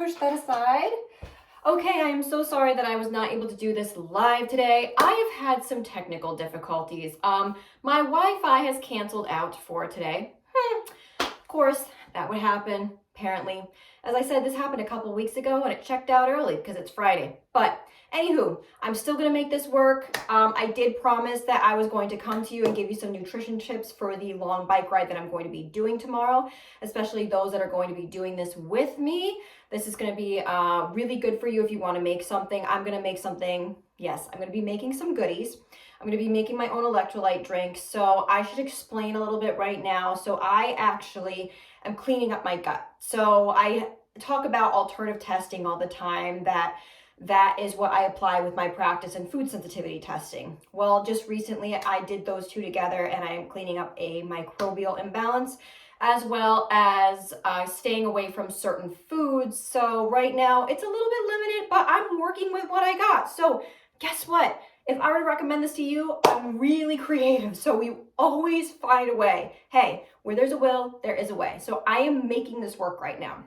push that aside. Okay, I am so sorry that I was not able to do this live today. I have had some technical difficulties. My Wi-Fi has canceled out for today. Of course, that would happen, apparently. As I said, this happened a couple weeks ago and it checked out early because it's Friday. But anywho, I'm still gonna make this work. I did promise that I was going to come to you and give you some nutrition tips for the long bike ride that I'm going to be doing tomorrow, especially those that are going to be doing this with me. This is gonna be really good for you if you wanna make something. I'm gonna make something, yes, I'm gonna be making some goodies. I'm gonna be making my own electrolyte drink. So I should explain a little bit right now. So I actually am cleaning up my gut. So I talk about alternative testing all the time, that is what I apply with my practice in food sensitivity testing. Well, just recently I did those two together and I am cleaning up a microbial imbalance as well as staying away from certain foods. So right now it's a little bit limited, but I'm working with what I got. So guess what? If I were to recommend this to you, I'm really creative. So we always find a way. Hey, where there's a will, there is a way. So I am making this work right now.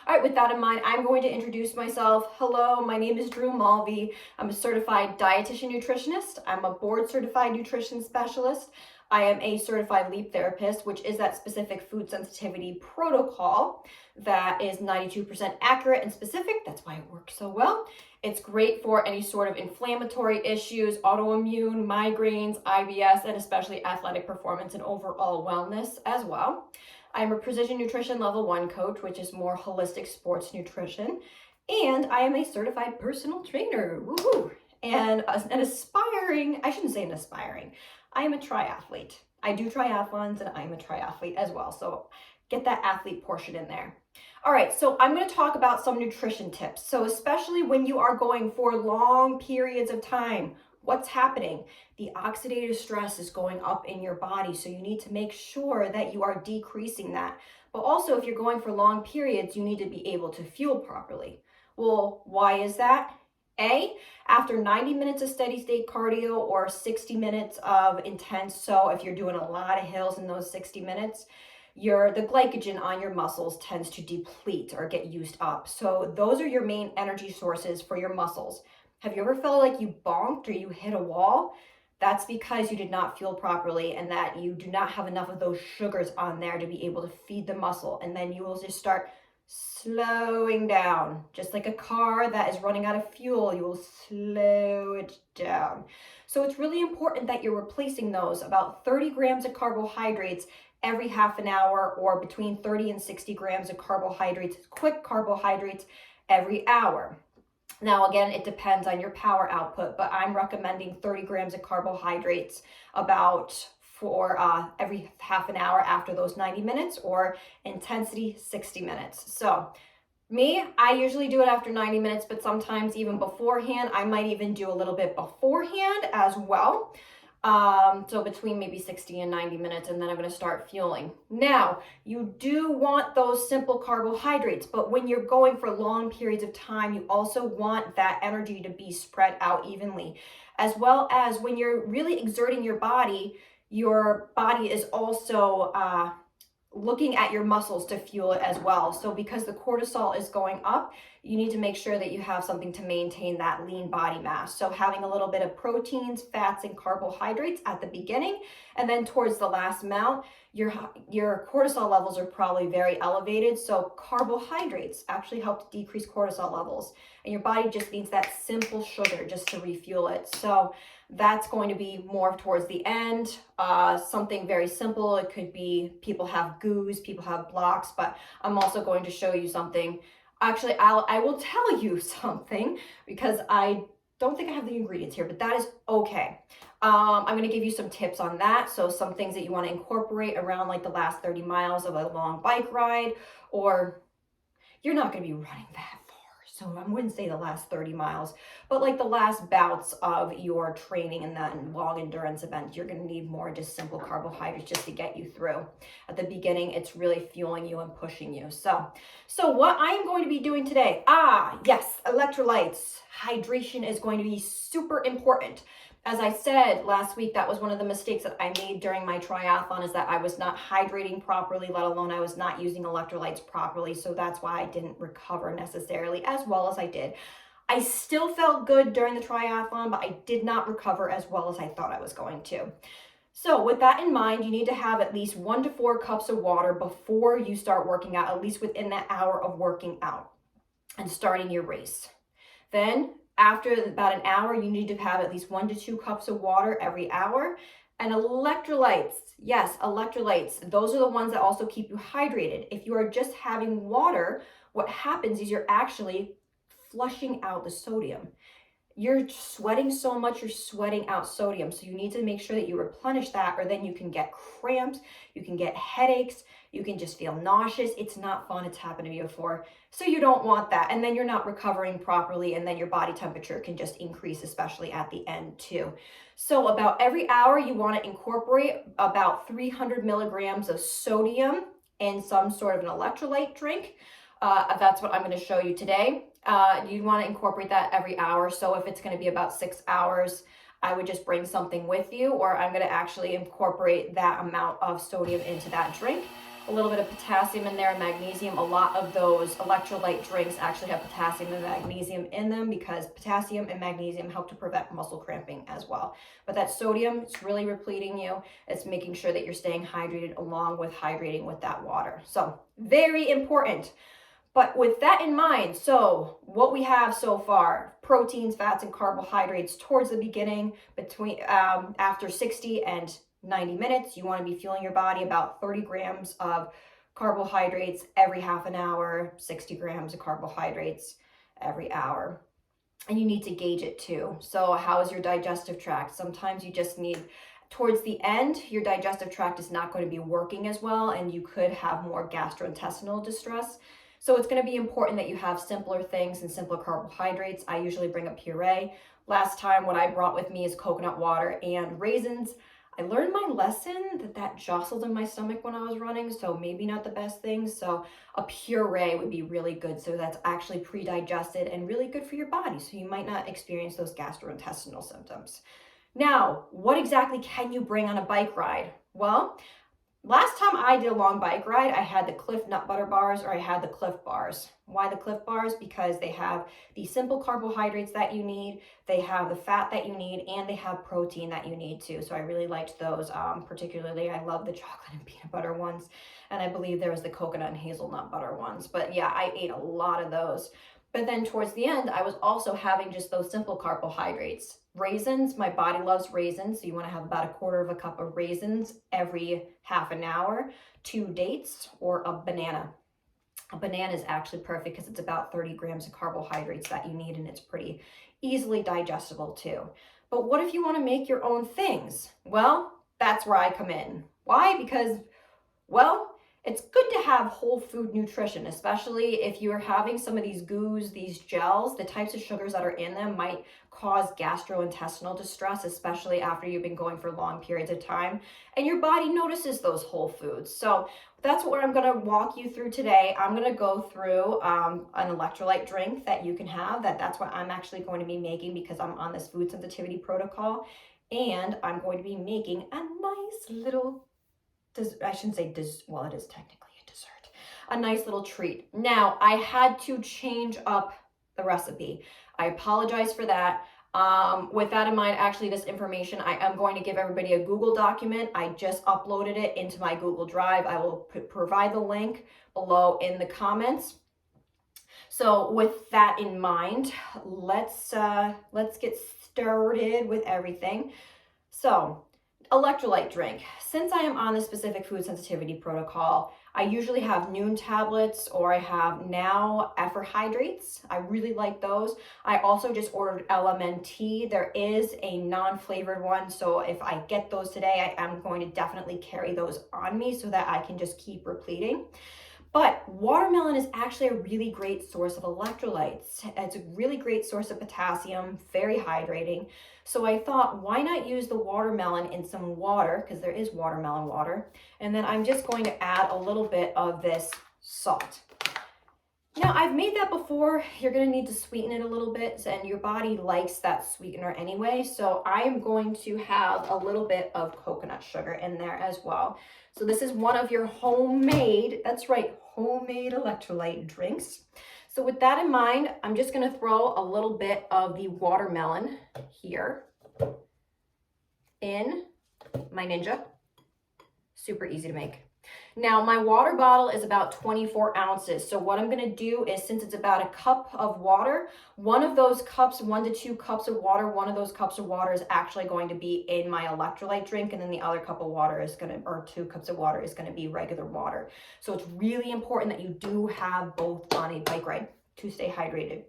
All right, with that in mind, I'm going to introduce myself. Hello, my name is Drew Mulvey. I'm a certified dietitian nutritionist. I'm a board certified nutrition specialist. I am a certified LEAP therapist, which is that specific food sensitivity protocol that is 92% accurate and specific. That's why it works so well. It's great for any sort of inflammatory issues, autoimmune, migraines, IBS, and especially athletic performance and overall wellness as well. I'm a precision nutrition level 1 coach, which is more holistic sports nutrition. And I am a certified personal trainer. Woohoo! And an aspiring, I shouldn't say an aspiring, I am a triathlete. I do triathlons and I'm a triathlete as well. So get that athlete portion in there. All right, so I'm going to talk about some nutrition tips. So especially when you are going for long periods of time, what's happening? The oxidative stress is going up in your body. So you need to make sure that you are decreasing that. But also if you're going for long periods, you need to be able to fuel properly. Well, why is that? After 90 minutes of steady state cardio or 60 minutes of intense, so if you're doing a lot of hills in those 60 minutes, the glycogen on your muscles tends to deplete or get used up. So those are your main energy sources for your muscles. Have you ever felt like you bonked or you hit a wall? That's because you did not fuel properly and that you do not have enough of those sugars on there to be able to feed the muscle. And then you will just start slowing down. Just like a car that is running out of fuel, you will slow it down. So it's really important that you're replacing those about 30 grams of carbohydrates every half an hour, or between 30 and 60 grams of carbohydrates, quick carbohydrates, every hour. Now, again, it depends on your power output, but I'm recommending 30 grams of carbohydrates for every half an hour after those 90 minutes, or intensity 60 minutes. So me, I usually do it after 90 minutes, but sometimes even beforehand. I might even do a little bit beforehand as well. So between maybe 60 and 90 minutes, and then I'm going to start fueling. Now, you do want those simple carbohydrates, but when you're going for long periods of time, you also want that energy to be spread out evenly, as well as when you're really exerting your body is also looking at your muscles to fuel it as well. So because the cortisol is going up, you need to make sure that you have something to maintain that lean body mass. So having a little bit of proteins, fats, and carbohydrates at the beginning, and then towards the last amount, your cortisol levels are probably very elevated. So carbohydrates actually help to decrease cortisol levels, and your body just needs that simple sugar just to refuel it. So that's going to be more towards the end, something very simple. It could be people have goos, people have blocks, but I'm also going to show you something. Actually, I will tell you something because I don't think I have the ingredients here, but that is okay. I'm going to give you some tips on that. So some things that you want to incorporate around like the last 30 miles of a long bike ride, or you're not going to be running that far. So I wouldn't say the last 30 miles, but like the last bouts of your training and that long endurance event, you're going to need more just simple carbohydrates just to get you through. At the beginning, it's really fueling you and pushing you. So what I am going to be doing today, yes, electrolytes. Hydration is going to be super important. As I said last week, that was one of the mistakes that I made during my triathlon, is that I was not hydrating properly, let alone I was not using electrolytes properly. So that's why I didn't recover necessarily as well as I did. I still felt good during the triathlon, but I did not recover as well as I thought I was going to. So with that in mind, you need to have at least 1 to 4 cups of water before you start working out, at least within that hour of working out and starting your race. Then after about an hour, you need to have at least 1 to 2 cups of water every hour. And electrolytes, yes, electrolytes, those are the ones that also keep you hydrated. If you are just having water, what happens is you're actually flushing out the sodium. You're sweating so much, you're sweating out sodium. So you need to make sure that you replenish that, or then you can get cramps, you can get headaches, you can just feel nauseous. It's not fun. It's happened to me before. So you don't want that. And then you're not recovering properly, and then your body temperature can just increase, especially at the end too. So about every hour, you want to incorporate about 300 milligrams of sodium in some sort of an electrolyte drink. That's what I'm going to show you today. You want to incorporate that every hour. So if it's going to be about 6 hours, I would just bring something with you, or I'm going to actually incorporate that amount of sodium into that drink. A little bit of potassium in there, and magnesium. A lot of those electrolyte drinks actually have potassium and magnesium in them, because potassium and magnesium help to prevent muscle cramping as well. But that sodium, it's really repleting you. It's making sure that you're staying hydrated along with hydrating with that water. So very important. But with that in mind, so what we have so far: proteins, fats, and carbohydrates towards the beginning, between after 60 and 90 minutes, you want to be fueling your body about 30 grams of carbohydrates every half an hour, 60 grams of carbohydrates every hour. And you need to gauge it too. So how is your digestive tract? Sometimes you just need, towards the end, your digestive tract is not going to be working as well, and you could have more gastrointestinal distress. So it's going to be important that you have simpler things and simpler carbohydrates. I usually bring a puree. Last time, what I brought with me is coconut water and raisins. I learned my lesson that jostled in my stomach when I was running, so maybe not the best thing. So a puree would be really good. So that's actually pre-digested and really good for your body. So you might not experience those gastrointestinal symptoms. Now, what exactly can you bring on a bike ride? Well, last time I did a long bike ride, I had the Cliff Nut Butter Bars, or I had the Cliff Bars. Why the Cliff Bars? Because they have the simple carbohydrates that you need, they have the fat that you need, and they have protein that you need too. So I really liked those. Particularly, I love the chocolate and peanut butter ones, and I believe there was the coconut and hazelnut butter ones. But yeah, I ate a lot of those. But then towards the end, I was also having just those simple carbohydrates. Raisins, my body loves raisins, so you want to have about 1/4 cup of raisins every half an hour. 2 dates, or a banana. A banana is actually perfect because it's about 30 grams of carbohydrates that you need, and it's pretty easily digestible too. But what if you want to make your own things? Well, that's where I come in. Why? Because, well, it's good to have whole food nutrition, especially if you're having some of these goos, these gels. The types of sugars that are in them might cause gastrointestinal distress, especially after you've been going for long periods of time, and your body notices those whole foods. So that's what I'm going to walk you through today. I'm going to go through an electrolyte drink that you can have. That's what I'm actually going to be making, because I'm on this food sensitivity protocol, and I'm going to be making a nice little, I shouldn't say, well, it is technically a dessert, a nice little treat. Now, I had to change up the recipe. I apologize for that. With that in mind, actually, this information, I am going to give everybody a Google document. I just uploaded it into my Google Drive. I will provide the link below in the comments. So with that in mind, let's get started with everything. So, electrolyte drink. Since I am on the specific food sensitivity protocol, I usually have Noon tablets, or I have now Effort Hydrates. I really like those. I also just ordered LMNT. There is a non-flavored one, so if I get those today, I am going to definitely carry those on me so that I can just keep repleting. But watermelon is actually a really great source of electrolytes. It's a really great source of potassium, very hydrating. So I thought, why not use the watermelon in some water, because there is watermelon water. And then I'm just going to add a little bit of this salt. Now, I've made that before. You're gonna need to sweeten it a little bit, and your body likes that sweetener anyway. So I am going to have a little bit of coconut sugar in there as well. So this is one of your homemade, that's right, homemade electrolyte drinks. So with that in mind, I'm just gonna throw a little bit of the watermelon here in my Ninja. Super easy to make. Now, my water bottle is about 24 ounces. So what I'm gonna do is, since it's about a cup of water, one of those cups, 1 to 2 cups of water, one of those cups of water is actually going to be in my electrolyte drink, and then the other cup of water is gonna, or 2 cups of water is gonna be regular water. So it's really important that you do have both on a bike ride to stay hydrated.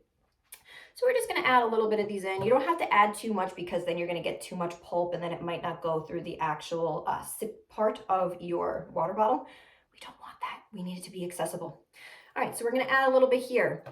So we're just gonna add a little bit of these in. You don't have to add too much because then you're gonna get too much pulp and then it might not go through the actual sip part of your water bottle. We don't want that. We need it to be accessible. All right, so we're gonna add a little bit here.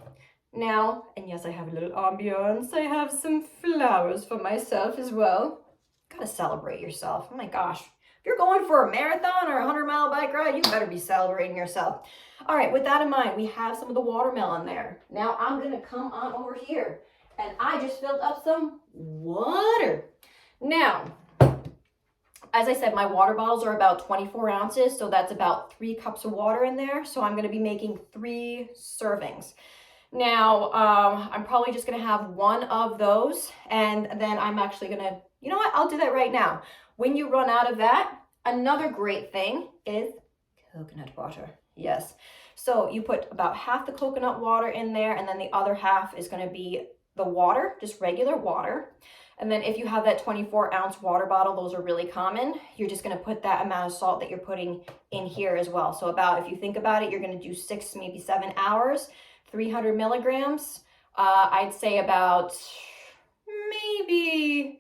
Now, and yes, I have a little ambiance. I have some flowers for myself as well. Gotta celebrate yourself. Oh my gosh. If you're going for a marathon or a 100-mile bike ride, you better be celebrating yourself. All right, with that in mind, we have some of the watermelon there. Now I'm gonna come on over here and I just filled up some water. Now, as I said, my water bottles are about 24 ounces, so that's about 3 cups of water in there. So I'm gonna be making 3 servings. Now, I'm probably just gonna have 1 of those, and then I'm actually gonna, you know what, I'll do that right now. When you run out of that, another great thing is coconut water. Yes. So you put about half the coconut water in there, and then the other half is going to be the water, just regular water. And then if you have that 24-ounce water bottle, those are really common. You're just going to put that amount of salt that you're putting in here as well. So about, if you think about it, you're going to do 6, maybe 7 hours, 300 milligrams. I'd say about maybe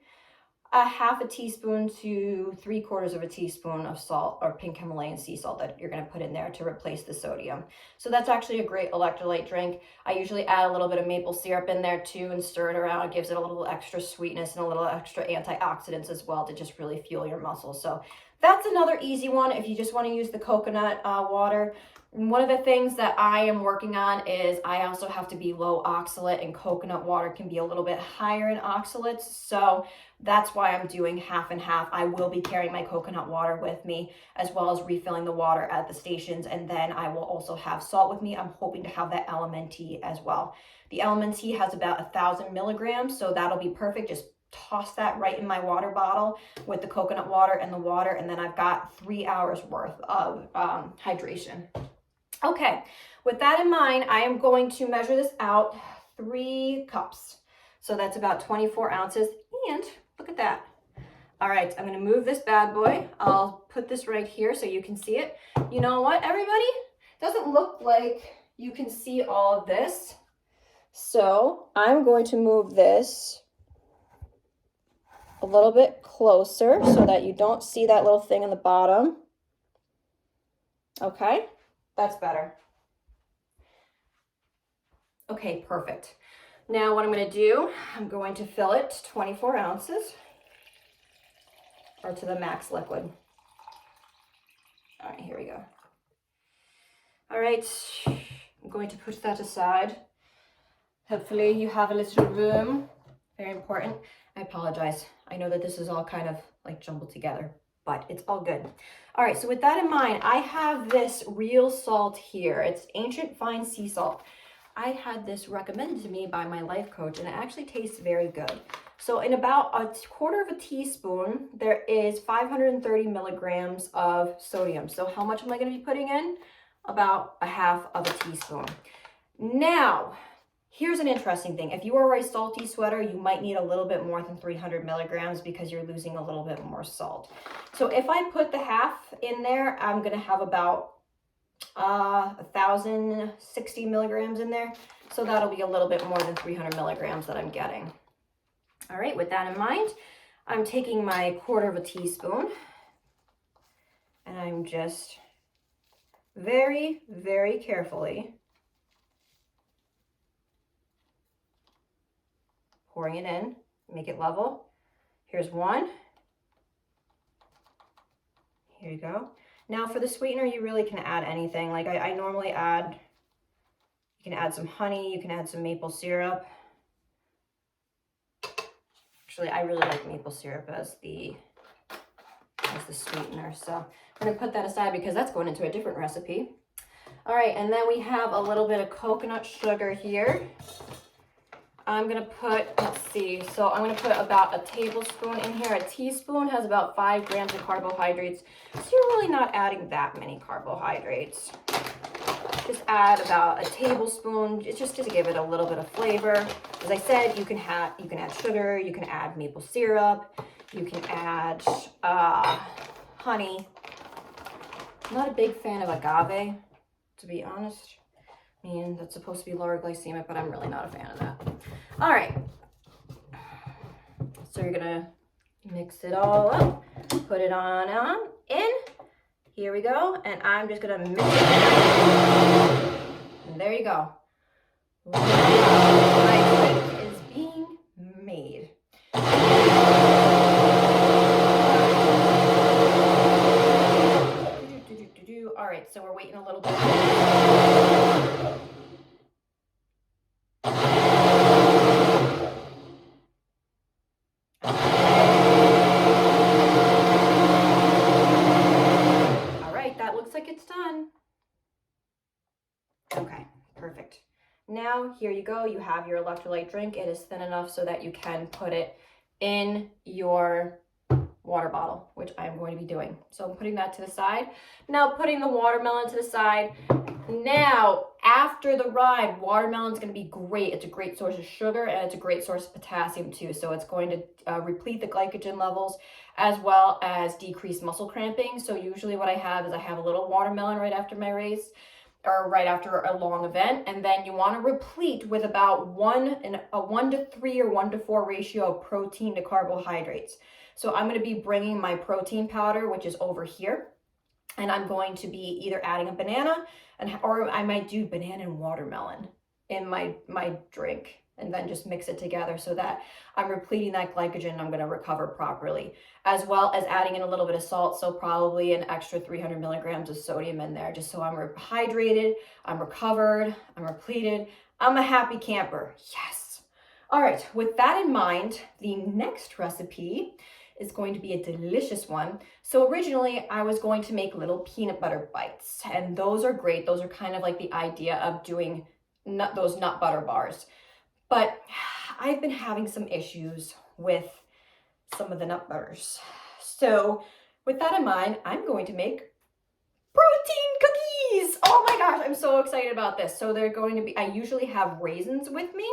a half a teaspoon to 3/4 of a teaspoon of salt or pink Himalayan sea salt that you're going to put in there to replace the sodium. So that's actually a great electrolyte drink. I usually add a little bit of maple syrup in there too and stir it around. It gives it a little extra sweetness and a little extra antioxidants as well to just really fuel your muscles. So that's another easy one if you just want to use the coconut water. And one of the things that I am working on is I also have to be low oxalate, and coconut water can be a little bit higher in oxalates. So that's why I'm doing half and half. I will be carrying my coconut water with me as well as refilling the water at the stations. And then I will also have salt with me. I'm hoping to have that element tea as well. The element tea has about 1,000 milligrams. So that'll be perfect. Just toss that right in my water bottle with the coconut water and the water. And then I've got 3 hours worth of hydration. Okay, with that in mind, I am going to measure this out 3 cups. So that's about 24 ounces. And look at that. All right, I'm gonna move this bad boy. I'll put this right here so you can see it. You know what, everybody? It doesn't look like you can see all of this. So I'm going to move this a little bit closer so that you don't see that little thing in the bottom. Okay, that's better. Okay, perfect. Now what I'm going to do, I'm going to fill it 24 ounces or to the max liquid. All right, here we go. All right, I'm going to put that aside. Hopefully you have a little room. Very important. I apologize. I know that this is all kind of like jumbled together, but it's all good. All right, so with that in mind, I have this real salt here. It's ancient fine sea salt. I had this recommended to me by my life coach, and it actually tastes very good. So in about 1/4 of a teaspoon, there is 530 milligrams of sodium. So how much am I going to be putting in? About 1/2 of a teaspoon. Now, here's an interesting thing. If you are a salty sweater, you might need a little bit more than 300 milligrams because you're losing a little bit more salt. So if I put the half in there, I'm going to have about 1,060 milligrams in there. So that'll be a little bit more than 300 milligrams that I'm getting. All right, with that in mind, I'm taking my 1/4 of a teaspoon and I'm just very, very carefully pouring it in, make it level. Here's 1. Here you go. Now for the sweetener, you really can add anything. Like I normally add, You can add some honey, you can add some maple syrup. Actually, I really like maple syrup as the sweetener. So I'm gonna put that aside because that's going into a different recipe. All right, and then we have a little bit of coconut sugar here. I'm gonna put, let's see, so I'm gonna put about a tablespoon in here. A teaspoon has about 5 grams of carbohydrates. So you're really not adding that many carbohydrates. Just add about a tablespoon, just to give it a little bit of flavor. As I said, you can add sugar, you can add maple syrup, you can add honey. I'm not a big fan of agave, to be honest. I mean, that's supposed to be lower glycemic, but I'm really not a fan of that. All right. So you're gonna mix it all up, put it on in. Here we go, and I'm just gonna mix it. And there you go. Rice is being made. All right, so we're waiting a little bit. Okay, perfect. Now, here you go. You have your electrolyte drink. It is thin enough so that you can put it in your water bottle, which I'm going to be doing. So I'm putting that to the side. Now putting the watermelon to the side. Now, after the ride, watermelon is going to be great. It's a great source of sugar and it's a great source of potassium too. So it's going to replete the glycogen levels as well as decrease muscle cramping. So usually what I have is I have a little watermelon right after my race, or right after a long event, and then you want to replete with about a 1 to 3 or 1 to 4 ratio of protein to carbohydrates. So I'm going to be bringing my protein powder, which is over here, and I'm going to be either adding a banana, or I might do banana and watermelon in my drink, and then just mix it together so that I'm repleting that glycogen and I'm going to recover properly, as well as adding in a little bit of salt. So probably an extra 300 milligrams of sodium in there, just so I'm hydrated, I'm recovered, I'm repleted, I'm a happy camper. Yes. All right, with that in mind, the next recipe is going to be a delicious one. So originally I was going to make little peanut butter bites, and those are great. Those are kind of like the idea of doing those nut butter bars. But I've been having some issues with some of the nut butters. So with that in mind, I'm going to make protein cookies. Oh my gosh, I'm so excited about this. So they're going to be, I usually have raisins with me,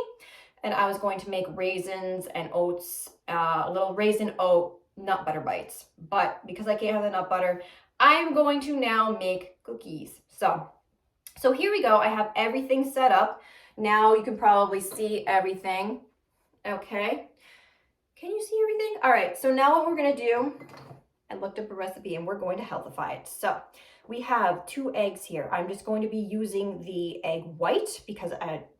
and I was going to make raisins and oats, little raisin oat nut butter bites. But because I can't have the nut butter, I'm going to now make cookies. So here we go. I have everything set up. Now you can probably see everything. Okay. Can you see everything? All right. So now what we're going to do, I looked up a recipe and we're going to healthify it. So we have 2 eggs here. I'm just going to be using the egg white because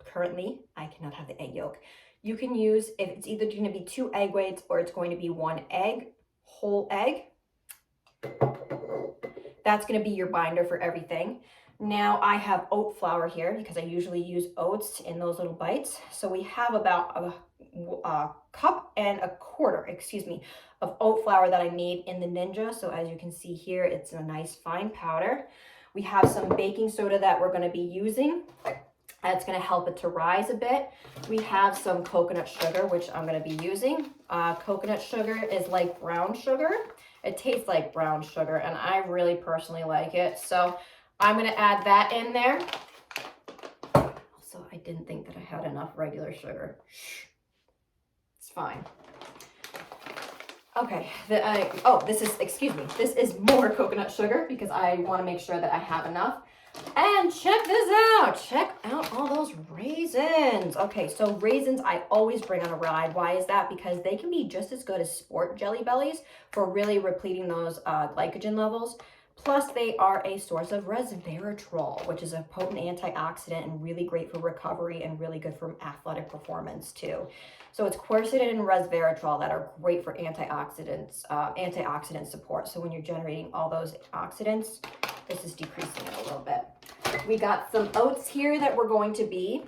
currently I cannot have the egg yolk. You can use, if it's either going to be 2 egg whites or it's going to be 1 egg, whole egg. That's going to be your binder for everything. Now I have oat flour here because I usually use oats in those little bites. So we have about a cup and a quarter, of oat flour that I made in the Ninja. So as you can see here, it's a nice fine powder. We have some baking soda that we're going to be using. That's going to help it to rise a bit. We have some coconut sugar, which I'm going to be using. Coconut sugar is like brown sugar. It tastes like brown sugar, and I really personally like it. So I'm going to add that in there. Also, I didn't think that I had enough regular sugar. It's fine. Okay, this is more coconut sugar because I want to make sure that I have enough. And check this out. Check out all those raisins. Okay, so raisins I always bring on a ride. Why is that? Because they can be just as good as sport Jelly Bellies for really repleting those glycogen levels. Plus, they are a source of resveratrol, which is a potent antioxidant and really great for recovery and really good for athletic performance too. So it's quercetin and resveratrol that are great for antioxidant support. So when you're generating all those oxidants, this is decreasing it a little bit. We got some oats here that we're going to be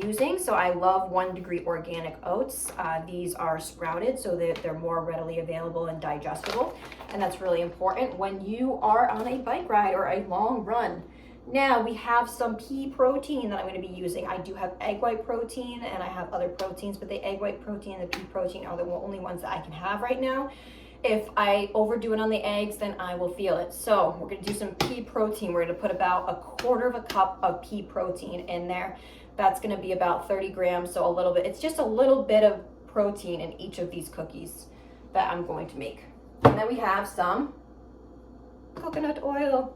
using. So I love 1 Degree organic oats. These are sprouted so that they're more readily available and digestible. And that's really important when you are on a bike ride or a long run. Now we have some pea protein that I'm going to be using. I do have egg white protein and I have other proteins, but the egg white protein and the pea protein are the only ones that I can have right now. If I overdo it on the eggs, then I will feel it. So we're going to do some pea protein. We're going to put about 1/4 cup of pea protein in there. That's going to be about 30 grams, so a little bit. It's just a little bit of protein in each of these cookies that I'm going to make. And then we have some coconut oil.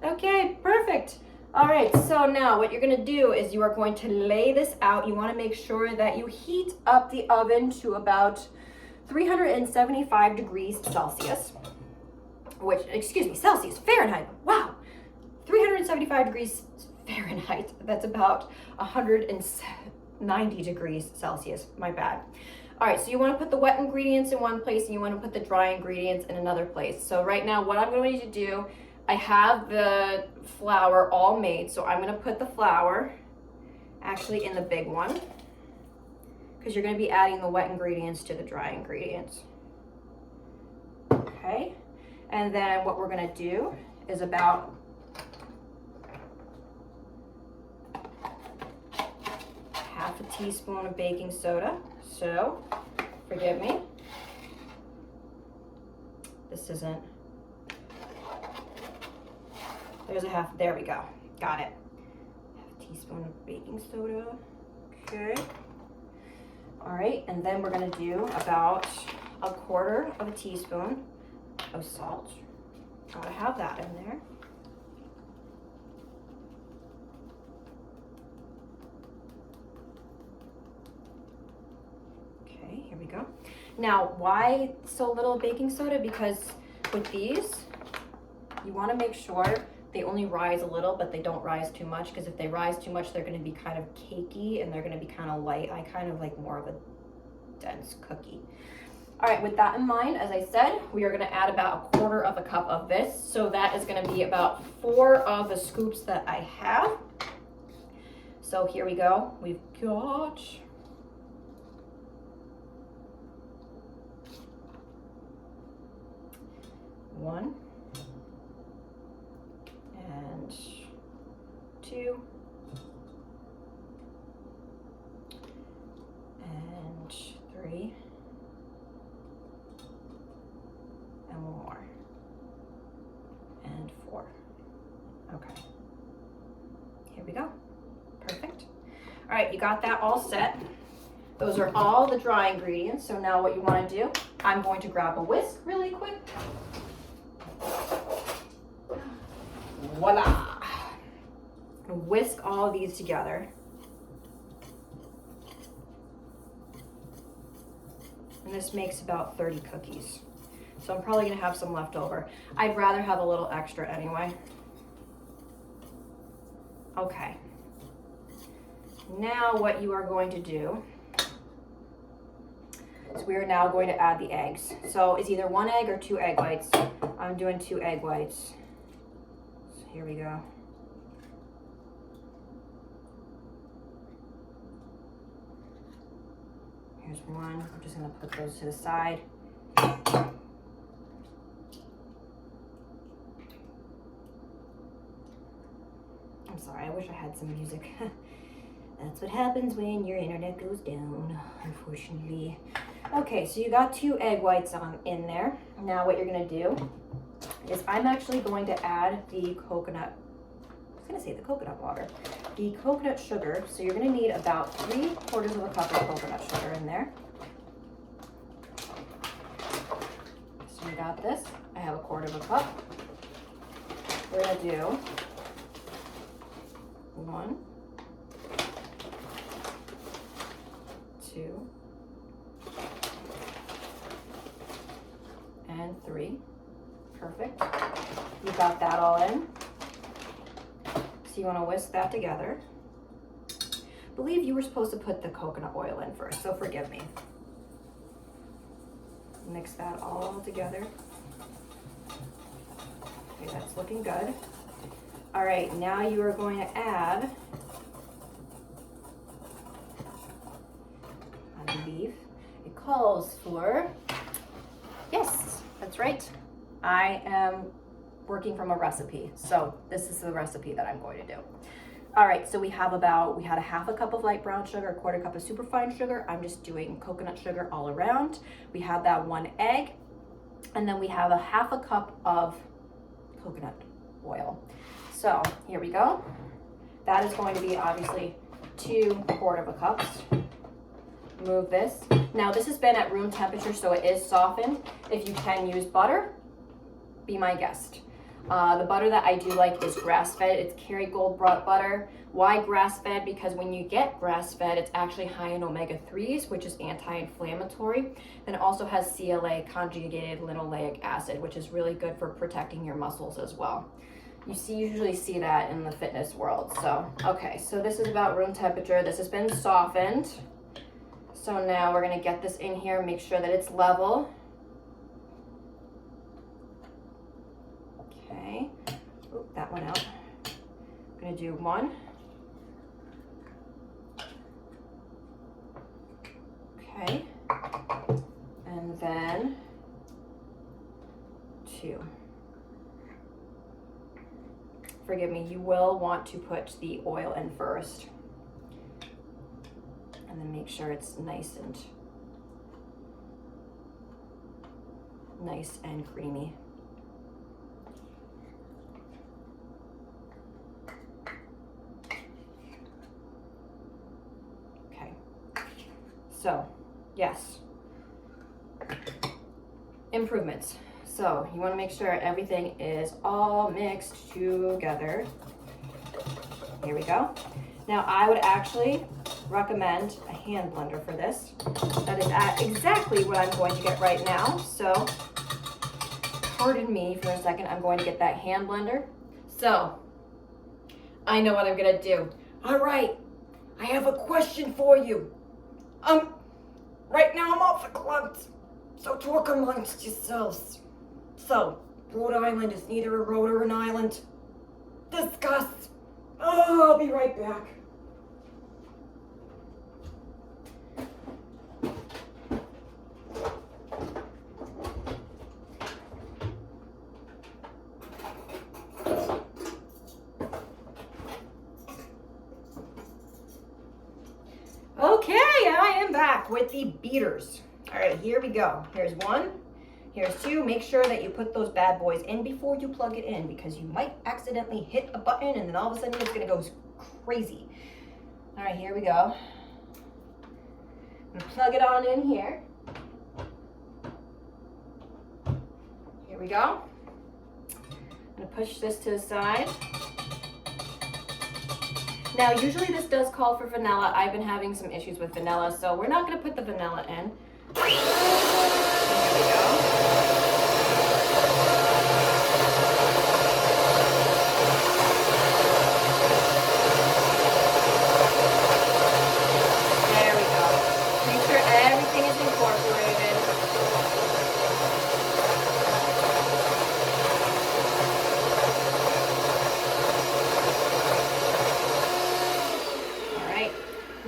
Okay, perfect. All right, so now what you're going to do is you are going to lay this out. You want to make sure that you heat up the oven to about 375 degrees Celsius, Fahrenheit. Wow, 375 degrees Fahrenheit. That's about 190 degrees Celsius, my bad. All right, so you want to put the wet ingredients in one place and you want to put the dry ingredients in another place. So right now what I'm going to do, I have the flour all made, so I'm going to put the flour actually in the big one, because you're going to be adding the wet ingredients to the dry ingredients. Okay, and then what we're going to do is about half a teaspoon of baking soda. So, forgive me. This isn't. There's a half. There we go. Got it. Half a teaspoon of baking soda. Okay. All right, and then we're gonna do about 1/4 teaspoon of salt. Gotta have that in there. Okay, here we go. Now, why so little baking soda? Because with these, you wanna make sure they only rise a little, but they don't rise too much, because if they rise too much, they're going to be kind of cakey and they're going to be kind of light. I kind of like more of a dense cookie. All right, with that in mind, as I said, we are going to add about 1/4 cup of this. So that is going to be about 4 of the scoops that I have. So here we go. We've got one. And 2 and 3 and 1 more and 4. Okay, here we go. Perfect. All right, you got that all set. Those are all the dry ingredients. So now what you want to do, I'm going to grab a whisk really quick. Voila! Whisk all of these together. And this makes about 30 cookies. So I'm probably gonna have some left over. I'd rather have a little extra anyway. Okay. Now what you are going to do is we are now going to add the eggs. So it's either 1 egg or 2 egg whites. I'm doing 2 egg whites. Here we go. Here's 1. I'm just going to put those to the side. I'm sorry, I wish I had some music. That's what happens when your internet goes down, unfortunately. Okay, so you got 2 egg whites in there. Now what you're going to do is I'm actually going to add the coconut, the coconut water, the coconut sugar. So you're going to need about 3/4 cup of coconut sugar in there. So we got this. I have 1/4 cup. We're going to do 1, 2, and 3. Perfect. You got that all in. So you want to whisk that together. I believe you were supposed to put the coconut oil in first, so forgive me. Mix that all together. Okay, that's looking good. All right, now you are going to add, I believe, it calls for, yes, that's right. I am working from a recipe, so this is the recipe that I'm going to do. All right, so we had a half a cup of light brown sugar, a quarter cup of superfine sugar. I'm just doing coconut sugar all around. We have that 1 egg, and then we have a half a cup of coconut oil. So here we go. That is going to be obviously 2/4 cups. Move this. Now this has been at room temperature, so it is softened. If you can use butter, be my guest. The butter that I do like is grass-fed. It's Kerrygold brought butter. Why grass-fed? Because when you get grass-fed, it's actually high in omega-3s, which is anti-inflammatory. And it also has CLA, conjugated linoleic acid, which is really good for protecting your muscles as well. You usually see that in the fitness world. So, okay, so this is about room temperature. This has been softened. So now we're gonna get this in here, make sure that it's level. Okay, oop, that went out. I'm gonna do 1. Okay, and then 2. Forgive me, you will want to put the oil in first. And then make sure it's nice and creamy. Okay, so yes, improvements. So you want to make sure everything is all mixed together. Here we go. Now I would actually recommend a hand blender for this. That is exactly what I'm going to get right now. So pardon me for a second. I'm going to get that hand blender. So I know what I'm gonna do. All right, I have a question for you. Right now I'm off the clubs, so talk amongst yourselves. So, Rhode Island is neither a road or an island. Discuss. Oh, I'll be right back. Okay, I am back with the beaters. All right, here we go. Here's 1, here's 2. Make sure that you put those bad boys in before you plug it in, because you might accidentally hit a button and then all of a sudden it's gonna go crazy. All right, here we go. I'm gonna plug it on in here. Here we go. I'm gonna push this to the side. Now, usually this does call for vanilla. I've been having some issues with vanilla, so we're not gonna put the vanilla in. There we go. There we go. Make sure everything is incorporated.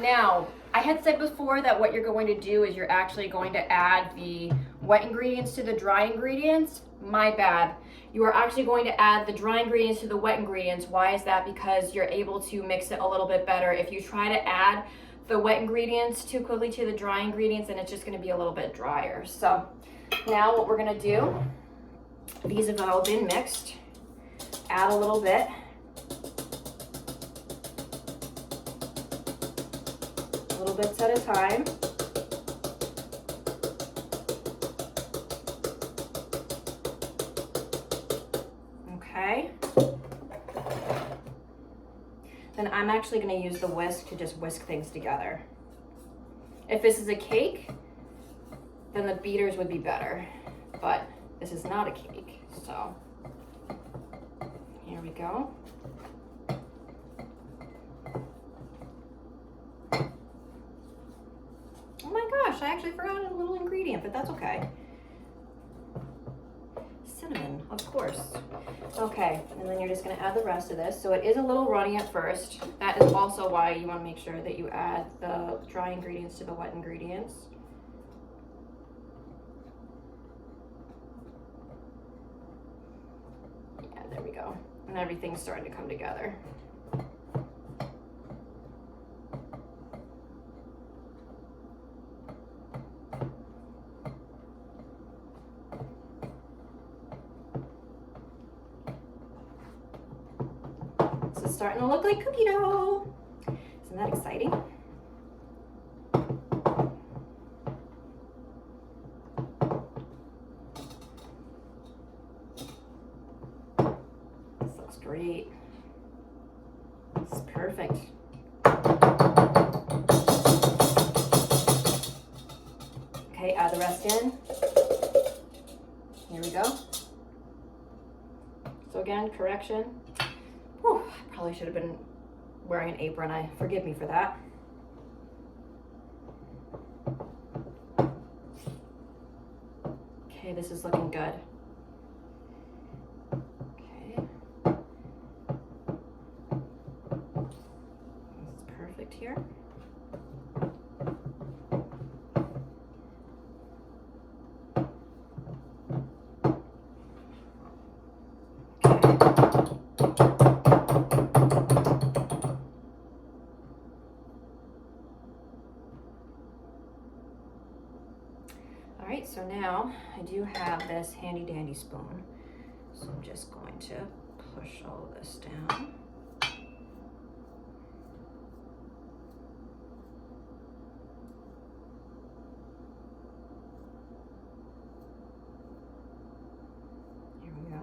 Now, I had said before that what you're going to do is you're actually going to add the wet ingredients to the dry ingredients. My bad. You are actually going to add the dry ingredients to the wet ingredients. Why is that? Because you're able to mix it a little bit better. If you try to add the wet ingredients too quickly to the dry ingredients, then it's just going to be a little bit drier. So now what we're going to do, these have all been mixed. Add a little bit. Little bits at a time. Okay. Then I'm actually going to use the whisk to just whisk things together. If this is a cake, then the beaters would be better, but this is not a cake, so here we go. Oh my gosh, I actually forgot a little ingredient, but that's okay. cinnamon, of course. Okay, and then you're just gonna add the rest of this. So it is a little runny at first. That is also why you wanna make sure that you add the dry ingredients to the wet ingredients. Yeah, there we go. And everything's starting to come together. Starting to look like cookie dough. Isn't that exciting? This looks great. This is perfect. Okay, add the rest in. Here we go. So again, correction. Whew, I probably should have been wearing an apron. Forgive me for that. Okay, this is looking good. Okay. This is perfect here. Alright, so now I do have this handy dandy spoon, so I'm just going to push all of this down. Here we go.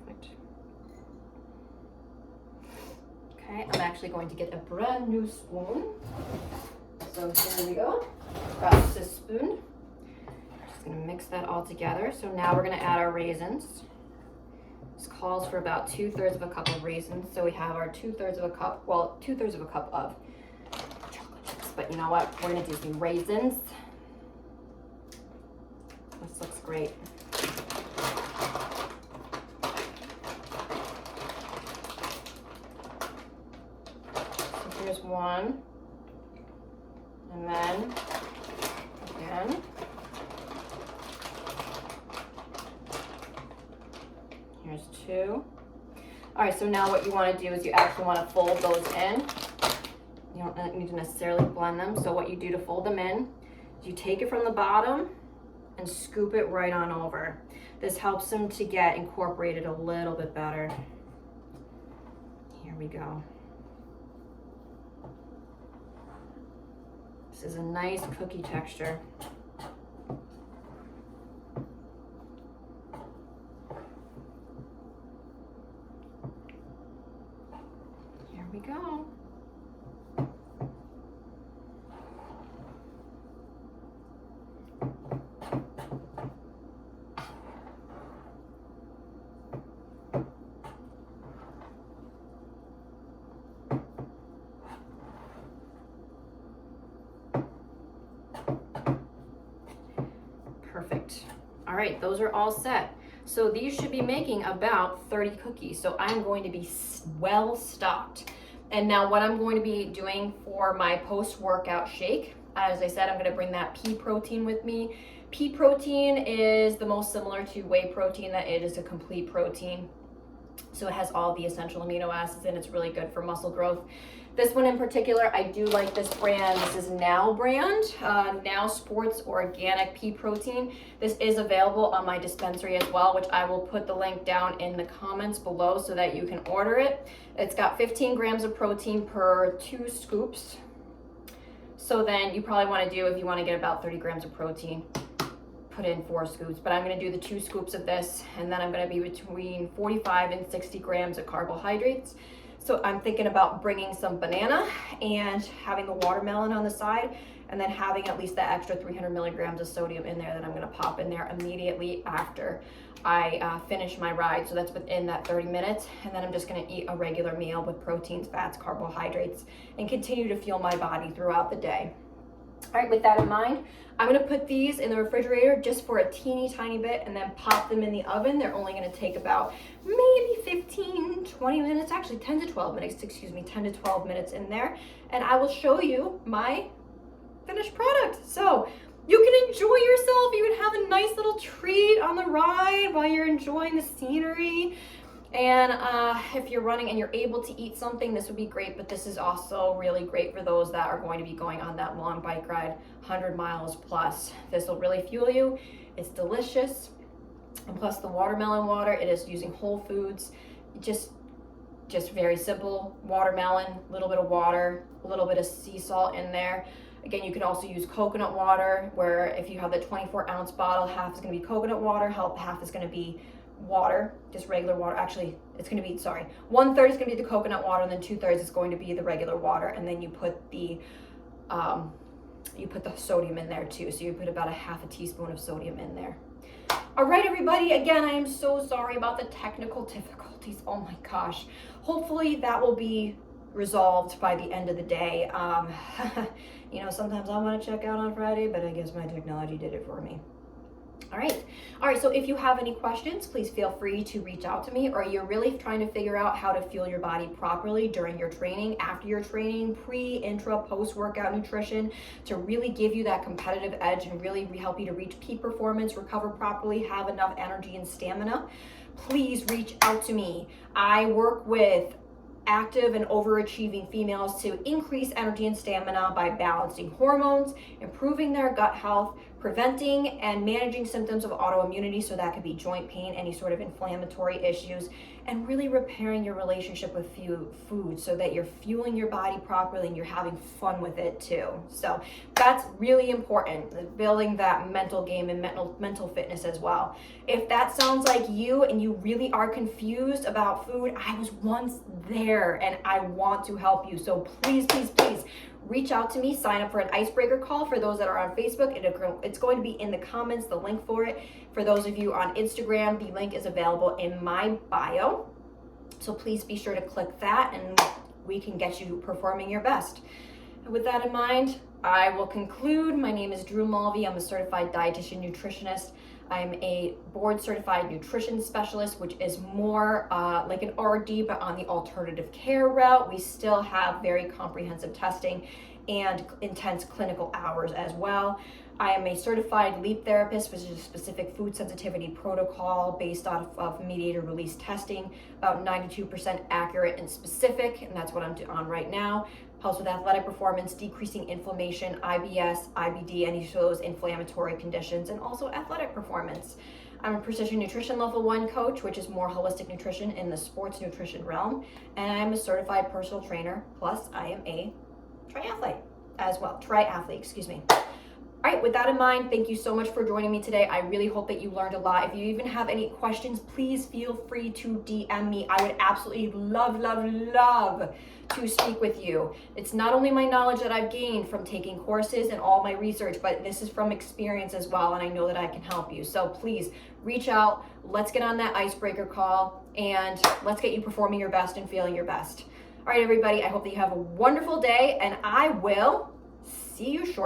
Perfect. Okay, I'm actually going to get a brand new spoon. So here we go. Grab this spoon. Just gonna mix that all together. So now we're gonna add our raisins. This calls for about 2/3 of a cup of raisins. So we have our 2/3 of a cup, well, 2/3 of a cup of chocolate chips. But you know what? We're gonna do some raisins. This looks great. So here's one. And then again, here's two. All right, so now what you want to do is you actually want to fold those in. You don't need to necessarily blend them. So what you do to fold them in is you take it from the bottom and scoop it right on over. This helps them to get incorporated a little bit better. Here we go. This is a nice cookie texture. Here we go. Perfect. All right, those are all set. So these should be making about 30 cookies. So I'm going to be well stocked. And now what I'm going to be doing for my post-workout shake, as I said, I'm going to bring that pea protein with me. Pea protein is the most similar to whey protein that it is a complete protein. So it has all the essential amino acids and it's really good for muscle growth. This one in particular, I do like this brand. This is Now brand, Now Sports Organic Pea Protein. This is available on my dispensary as well, which I will put the link down in the comments below so that you can order it. It's got 15 grams of protein per 2 scoops. So then you probably want to do, if you want to get about 30 grams of protein, put in 4 scoops, but I'm going to do the 2 scoops of this, and then I'm going to be between 45 and 60 grams of carbohydrates. So I'm thinking about bringing some banana and having the watermelon on the side, and then having at least that extra 300 milligrams of sodium in there that I'm going to pop in there immediately after I finish my ride. So that's within that 30 minutes, and then I'm just going to eat a regular meal with proteins, fats, carbohydrates, and continue to fuel my body throughout the day. All right, with that in mind, I'm gonna put these in the refrigerator just for a teeny tiny bit and then pop them in the oven. They're only gonna take about maybe 15, 20 minutes, actually 10 to 12 minutes, 10 to 12 minutes in there. And I will show you my finished product. So you can enjoy yourself. You can have a nice little treat on the ride while you're enjoying the scenery. And if you're running and you're able to eat something, this would be great, but this is also really great for those that are going to be going on that long bike ride, 100 miles plus. This will really fuel you. It's delicious. And plus the watermelon water, it is using whole foods. Just very simple. Watermelon, a little bit of water, a little bit of sea salt in there. Again, you can also use coconut water, where if you have the 24-ounce bottle, half is going to be coconut water, half is going to be water, just regular water. Actually, it's going to be, 1/3 is going to be the coconut water, and then 2/3 is going to be the regular water, and then you put the sodium in there too. So you put about a half a teaspoon of sodium in there. All right, everybody. Again, I am so sorry about the technical difficulties. Oh my gosh. Hopefully that will be resolved by the end of the day. You know, sometimes I want to check out on Friday, but I guess my technology did it for me. All right, so if you have any questions, please feel free to reach out to me, or you're really trying to figure out how to fuel your body properly during your training, after your training, pre, intra, post-workout nutrition to really give you that competitive edge and really help you to reach peak performance, recover properly, have enough energy and stamina, please reach out to me. I work with active and overachieving females to increase energy and stamina by balancing hormones, improving their gut health, preventing and managing symptoms of autoimmunity, so that could be joint pain, any sort of inflammatory issues, and really repairing your relationship with food so that you're fueling your body properly and you're having fun with it too. So that's really important, building that mental game and mental fitness as well. If that sounds like you and you really are confused about food, I was once there and I want to help you. So please, please, please reach out to me, sign up for an icebreaker call for those that are on Facebook. It's going to be in the comments, the link for it. For those of you on Instagram, the link is available in my bio. So please be sure to click that and we can get you performing your best. And with that in mind, I will conclude. My name is Drew Mulvey. I'm a certified dietitian nutritionist. I'm a board certified nutrition specialist, which is more like an RD, but on the alternative care route. We still have very comprehensive testing and intense clinical hours as well. I am a certified LEAP therapist, which is a specific food sensitivity protocol based off of mediator release testing, about 92% accurate and specific, and that's what I'm on right now. Helps with athletic performance, decreasing inflammation, IBS, IBD, any of those inflammatory conditions, and also athletic performance. I'm a precision nutrition level 1 coach, which is more holistic nutrition in the sports nutrition realm, and I'm a certified personal trainer, plus I am a triathlete as well, excuse me. All right, with that in mind, thank you so much for joining me today. I really hope that you learned a lot. If you even have any questions, please feel free to DM me. I would absolutely love to speak with you. It's not only my knowledge that I've gained from taking courses and all my research, but this is from experience as well, and I know that I can help you. So please reach out. Let's get on that icebreaker call, and let's get you performing your best and feeling your best. All right, everybody, I hope that you have a wonderful day, and I will see you shortly.